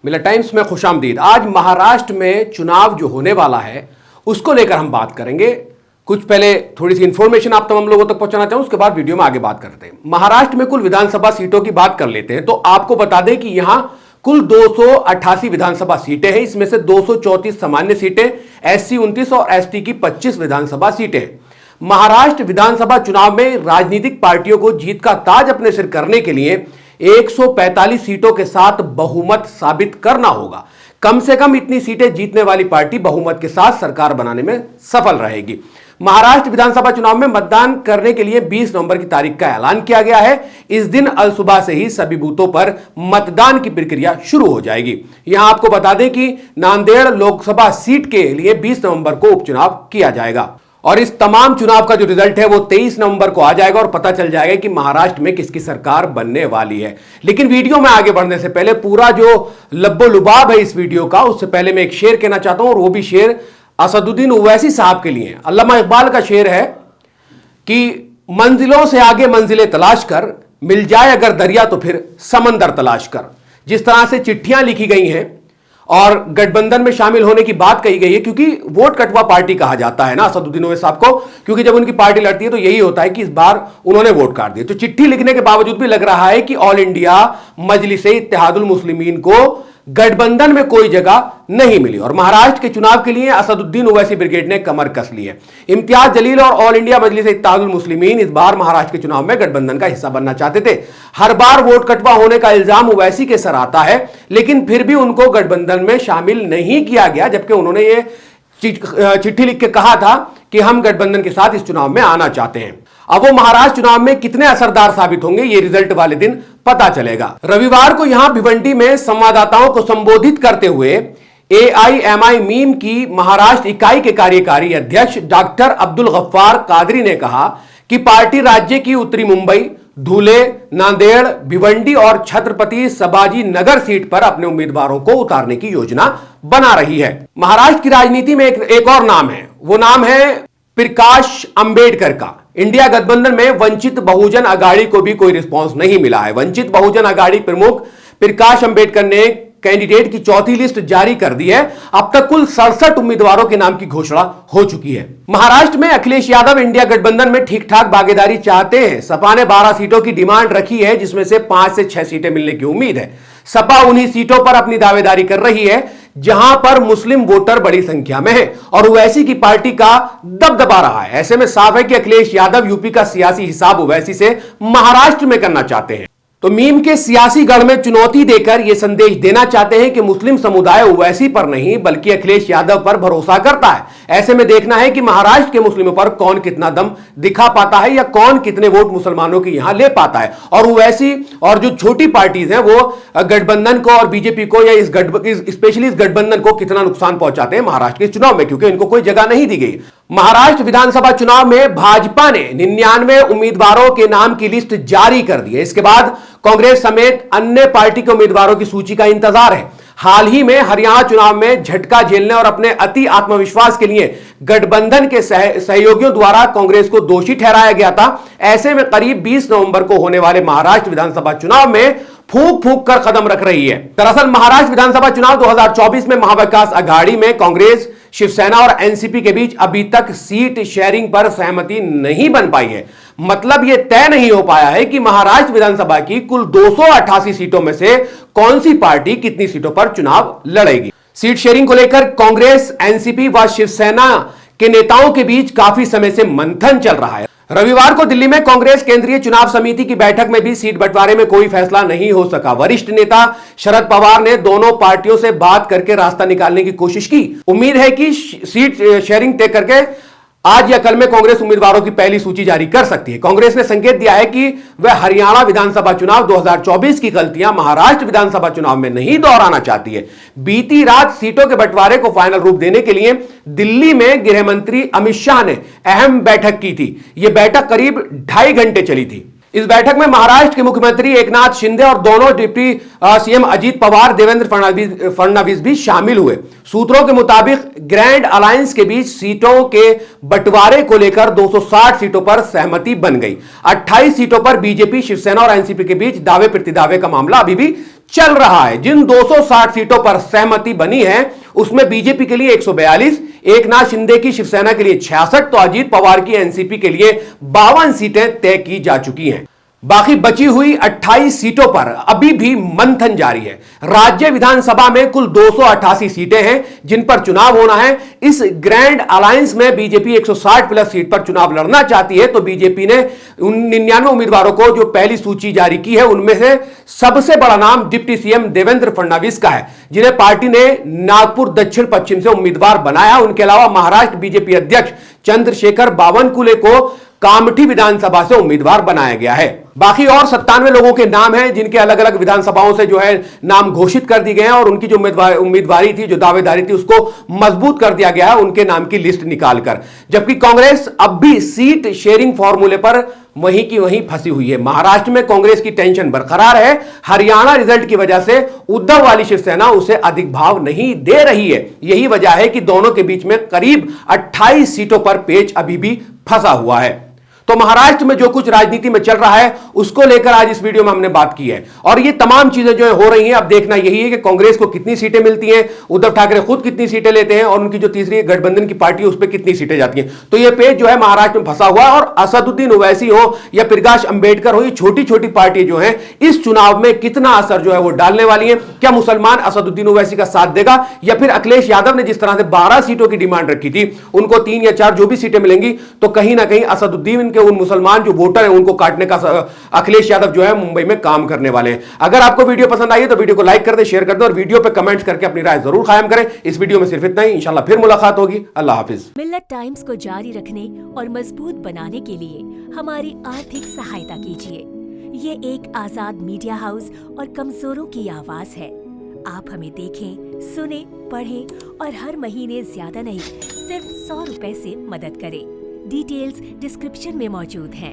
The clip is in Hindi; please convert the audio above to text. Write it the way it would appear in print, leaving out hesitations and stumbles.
मिला टाइम्स में खुशामदीद। आज महाराष्ट्र में चुनाव जो होने वाला है उसको लेकर हम बात करेंगे। कुछ पहले थोड़ी सी इंफॉर्मेशन आप तमाम लोगों तक पहुंचाना चाहूं, उसके बाद वीडियो में आगे बात करते हैं। महाराष्ट्र में कुल विधानसभा सीटों की बात कर लेते हैं तो आपको बता दें कि यहां कुल 288 विधानसभा सीटें हैं। इसमें से 234 सामान्य सीटें, SC 29 और ST की 25 विधानसभा सीटें हैं। महाराष्ट्र विधानसभा चुनाव में राजनीतिक पार्टियों को जीत का ताज अपने सिर करने के लिए 145 सीटों के साथ बहुमत साबित करना होगा। कम से कम इतनी सीटें जीतने वाली पार्टी बहुमत के साथ सरकार बनाने में सफल रहेगी। महाराष्ट्र विधानसभा चुनाव में मतदान करने के लिए 20 नवंबर की तारीख का ऐलान किया गया है। इस दिन अल सुबह से ही सभी बूथों पर मतदान की प्रक्रिया शुरू हो जाएगी। यहां आपको बता दें कि नांदेड़ लोकसभा सीट के लिए 20 नवंबर को उपचुनाव किया जाएगा और इस तमाम चुनाव का जो रिजल्ट है वो 23 नवंबर को आ जाएगा और पता चल जाएगा कि महाराष्ट्र में किसकी सरकार बनने वाली है। लेकिन वीडियो में आगे बढ़ने से पहले पूरा जो लब्बो लुबाब है इस वीडियो का, उससे पहले मैं एक शेर कहना चाहता हूं और वो भी शेर असदुद्दीन ओवैसी साहब के लिए। अल्लामा इकबाल का शेर है कि मंजिलों से आगे मंजिलें तलाश कर, मिल जाए अगर दरिया तो फिर समंदर तलाश कर। जिस तरह से चिट्ठियां लिखी गई हैं और गठबंधन में शामिल होने की बात कही गई है, क्योंकि वोट कटवा पार्टी कहा जाता है ना असदुद्दीन ओवैसी साहब को, क्योंकि जब उनकी पार्टी लड़ती है तो यही होता है कि इस बार उन्होंने वोट काट दिए। तो चिट्ठी लिखने के बावजूद भी लग रहा है कि ऑल इंडिया मजलिस इत्तेहादुल मुस्लिमीन को गठबंधन में कोई जगह नहीं मिली और महाराष्ट्र के चुनाव के लिए असदुद्दीन ओवैसी ब्रिगेड ने कमर कस ली है। इम्तियाज जलील और ऑल इंडिया मजलिस इत्तेहादुल मुस्लिमीन इस बार महाराष्ट्र के चुनाव में गठबंधन का हिस्सा बनना चाहते थे। हर बार वोट कटवा होने का इल्जाम ओवैसी के सर आता है, लेकिन फिर भी उनको गठबंधन में शामिल नहीं किया गया, जबकि उन्होंने ये चिट्ठी लिख के कहा था कि हम गठबंधन के साथ इस चुनाव में आना चाहते हैं। अब वो महाराष्ट्र चुनाव में कितने असरदार साबित होंगे ये रिजल्ट वाले दिन पता चलेगा। रविवार को यहां भिवंडी में संवाददाताओं को संबोधित करते हुए AIMI मीम की महाराष्ट्र इकाई के कार्यकारी अध्यक्ष डॉक्टर अब्दुल गफ्फार कादरी ने कहा कि पार्टी राज्य की उत्तरी मुंबई, धुले, नांदेड़, भिवंडी और छत्रपति संभाजी नगर सीट पर अपने उम्मीदवारों को उतारने की योजना बना रही है। महाराष्ट्र की राजनीति में एक और नाम है, वो नाम है प्रकाश अंबेडकर का। इंडिया गठबंधन में वंचित बहुजन अघाड़ी को भी कोई रिस्पांस नहीं मिला है। वंचित बहुजन अघाड़ी प्रमुख प्रकाश अंबेडकर ने कैंडिडेट की चौथी लिस्ट जारी कर दी है। अब तक कुल 67 उम्मीदवारों के नाम की घोषणा हो चुकी है। महाराष्ट्र में अखिलेश यादव इंडिया गठबंधन में ठीक ठाक भागीदारी चाहते हैं। सपा ने 12 सीटों की डिमांड रखी है, जिसमें से 5 से 6 सीटें मिलने की उम्मीद है। सपा उन्हीं सीटों पर अपनी दावेदारी कर रही है जहां पर मुस्लिम वोटर बड़ी संख्या में है और ओवैसी की पार्टी का दबदबा रहा है। ऐसे में साफ है कि अखिलेश यादव यूपी का सियासी हिसाब ओवैसी से महाराष्ट्र में करना चाहते हैं। तो मीम के सियासी गढ़ में चुनौती देकर यह संदेश देना चाहते हैं कि मुस्लिम समुदाय ओवैसी पर नहीं बल्कि अखिलेश यादव पर भरोसा करता है। ऐसे में देखना है कि महाराष्ट्र के मुस्लिमों पर कौन कितना दम दिखा पाता है या कौन कितने वोट मुसलमानों के यहां ले पाता है। और ओवैसी और जो छोटी पार्टीज हैं वो गठबंधन को और बीजेपी को या स्पेशली इस गठबंधन को कितना नुकसान पहुंचाते हैं महाराष्ट्र के चुनाव में, क्योंकि इनको कोई जगह नहीं दी गई। महाराष्ट्र विधानसभा चुनाव में भाजपा ने 99 उम्मीदवारों के नाम की लिस्ट जारी कर दी है। इसके बाद कांग्रेस समेत अन्य पार्टी के उम्मीदवारों की सूची का इंतजार है। हाल ही में हरियाणा चुनाव में झटका झेलने और अपने अति आत्मविश्वास के लिए गठबंधन के सहयोगियों द्वारा कांग्रेस को दोषी ठहराया गया था। ऐसे में करीब 20 नवंबर को होने वाले महाराष्ट्र विधानसभा चुनाव में फूंक फूंक कर कदम रख रही है। दरअसल महाराष्ट्र विधानसभा चुनाव 2024 में महाविकास अघाड़ी में कांग्रेस, शिवसेना और एनसीपी के बीच अभी तक सीट शेयरिंग पर सहमति नहीं बन पाई है। मतलब यह तय नहीं हो पाया है कि महाराष्ट्र विधानसभा की कुल 288 सीटों में से कौन सी पार्टी कितनी सीटों पर चुनाव लड़ेगी। सीट शेयरिंग को लेकर कांग्रेस, एनसीपी व शिवसेना के नेताओं के बीच काफी समय से मंथन चल रहा है। रविवार को दिल्ली में कांग्रेस केंद्रीय चुनाव समिति की बैठक में भी सीट बंटवारे में कोई फैसला नहीं हो सका। वरिष्ठ नेता शरद पवार ने दोनों पार्टियों से बात करके रास्ता निकालने की कोशिश की। उम्मीद है कि सीट शेयरिंग तय करके आज या कल में कांग्रेस उम्मीदवारों की पहली सूची जारी कर सकती है। कांग्रेस ने संकेत दिया है कि वह हरियाणा विधानसभा चुनाव 2024 की गलतियां महाराष्ट्र विधानसभा चुनाव में नहीं दोहराना चाहती है। बीती रात सीटों के बंटवारे को फाइनल रूप देने के लिए दिल्ली में गृह मंत्री अमित शाह ने अहम बैठक की थी। यह बैठक करीब 2.5 घंटे चली थी। इस बैठक में महाराष्ट्र के मुख्यमंत्री एकनाथ शिंदे और दोनों डिप्टी सीएम अजीत पवार, देवेंद्र फडणवीस भी शामिल हुए। सूत्रों के मुताबिक ग्रैंड अलायंस के बीच सीटों के बंटवारे को लेकर 260 सीटों पर सहमति बन गई। 28 सीटों पर बीजेपी, शिवसेना और एनसीपी के बीच दावे प्रतिदावे का मामला अभी भी चल रहा है। जिन 260 सीटों पर सहमति बनी है उसमें बीजेपी के लिए 142, एकनाथ शिंदे की शिवसेना के लिए 66 तो अजीत पवार की एनसीपी के लिए 52 सीटें तय की जा चुकी हैं। बाकी बची हुई 28 सीटों पर अभी भी मंथन जारी है। राज्य विधानसभा में कुल 288 सीटें हैं जिन पर चुनाव होना है। इस ग्रैंड अलायंस में बीजेपी 160 प्लस सीट पर चुनाव लड़ना चाहती है, तो बीजेपी ने 99 उम्मीदवारों को जो पहली सूची जारी की है उनमें से सबसे बड़ा नाम डिप्टी सीएम देवेंद्र फडणवीस का है, जिन्हें पार्टी ने नागपुर दक्षिण पश्चिम से उम्मीदवार बनाया। उनके अलावा महाराष्ट्र बीजेपी अध्यक्ष चंद्रशेखर बावनकुले को कामठी विधानसभा से उम्मीदवार बनाया गया है। बाकी और 97 लोगों के नाम हैं जिनके अलग अलग विधानसभाओं से जो है नाम घोषित कर दिए गए हैं और उनकी जो उम्मीदवारी थी, जो दावेदारी थी, उसको मजबूत कर दिया गया है उनके नाम की लिस्ट निकालकर। जबकि कांग्रेस अब भी सीट शेयरिंग फॉर्मूले पर वहीं की वहीं फंसी हुई है। महाराष्ट्र में कांग्रेस की टेंशन बरकरार है। हरियाणा रिजल्ट की वजह से उद्धव वाली शिवसेना उसे अधिक भाव नहीं दे रही है। यही वजह है कि दोनों के बीच में करीब 28 सीटों पर पेच अभी भी फंसा हुआ है। तो महाराष्ट्र में जो कुछ राजनीति में चल रहा है उसको लेकर आज इस वीडियो में हमने बात की है। और ये तमाम चीजें जो हो रही हैं, अब देखना यही है कि कांग्रेस को कितनी सीटें मिलती हैं, उद्धव ठाकरे खुद कितनी सीटें लेते हैं और उनकी जो तीसरी गठबंधन की पार्टी है उस पर कितनी सीटें जाती हैं। तो ये पेज जो है महाराष्ट्र में फंसा हुआ है। और असदुद्दीन ओवैसी हो या प्रकाश अंबेडकर हो, ये छोटी छोटी पार्टी जो है इस चुनाव में कितना असर जो है वो डालने वाली है। क्या मुसलमान असदुद्दीन ओवैसी का साथ देगा या फिर अखिलेश यादव ने जिस तरह से 12 सीटों की डिमांड रखी थी उनको 3 या 4 जो भी सीटें मिलेंगी, तो कहीं ना कहीं असदुद्दीन के उन मुसलमान जो वोटर है उनको काटने का अखिलेश यादव जो है मुंबई में काम करने वाले हैं। अगर आपको वीडियो पसंद आई है तो वीडियो को लाइक कर दे, शेयर कर दे और वीडियो पे कमेंट्स करके अपनी राय जरूर कायम करें। इस वीडियो में सिर्फ इतना ही। इंशाल्लाह फिर मुलाकात होगी। अल्लाह हाफिज। मिल्लत टाइम्स को जारी रखने और मजबूत बनाने के लिए हमारी आर्थिक सहायता कीजिए। ये एक आजाद मीडिया हाउस और कमजोरों की आवाज है। आप हमें देखें, सुने, पढ़ें और हर महीने ज्यादा नहीं सिर्फ 100 रुपए से मदद करें। डिटेल्स डिस्क्रिप्शन में मौजूद हैं।